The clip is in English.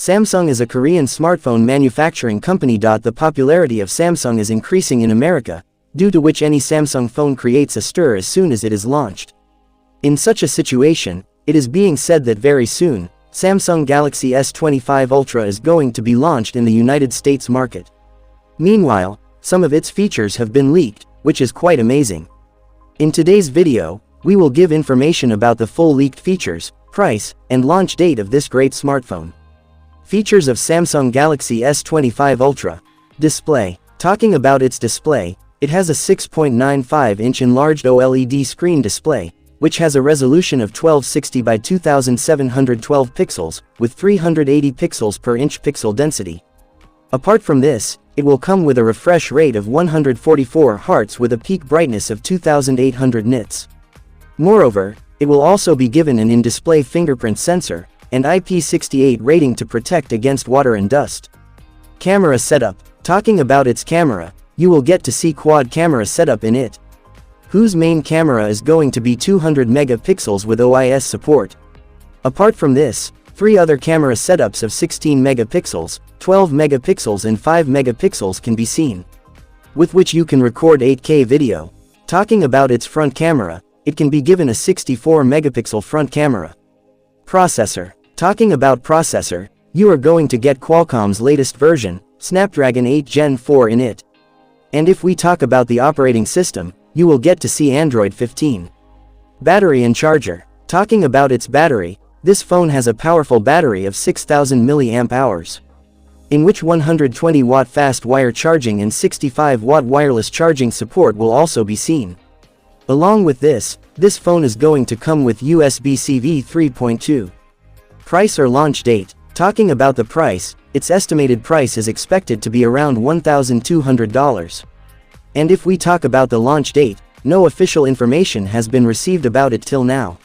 Samsung is a Korean smartphone manufacturing company. The popularity of Samsung is increasing in America, due to which any Samsung phone creates a stir as soon as it is launched. In such a situation, it is being said that very soon, Samsung Galaxy S25 Ultra is going to be launched in the United States market. Meanwhile, some of its features have been leaked, which is quite amazing. In today's video, we will give information about the full leaked features, price, and launch date of this great smartphone. Features of Samsung Galaxy S25 Ultra. Display. Talking about its display, it has a 6.95-inch enlarged OLED screen display, which has a resolution of 1260 by 2712 pixels, with 380 pixels per inch pixel density. Apart from this, it will come with a refresh rate of 144 Hz with a peak brightness of 2800 nits. Moreover, it will also be given an in-display fingerprint sensor, and IP68 rating to protect against water and dust. Camera setup. Talking about its camera, you will get to see quad camera setup in it, whose main camera is going to be 200 megapixels with OIS support. Apart from this, 3 other camera setups of 16 megapixels, 12 megapixels and 5 megapixels can be seen, with which you can record 8K video. Talking about its front camera, it can be given a 64 megapixel front camera. Processor. Talking about processor, you are going to get Qualcomm's latest version, Snapdragon 8 Gen 4 in it. And if we talk about the operating system, you will get to see Android 15. Battery and charger. Talking about its battery, this phone has a powerful battery of 6000 mAh, in which 120-watt fast wire charging and 65-watt wireless charging support will also be seen. Along with this phone is going to come with USB-C 3.2. Price or launch date. Talking about the price, its estimated price is expected to be around $1,200. And if we talk about the launch date, no official information has been received about it till now.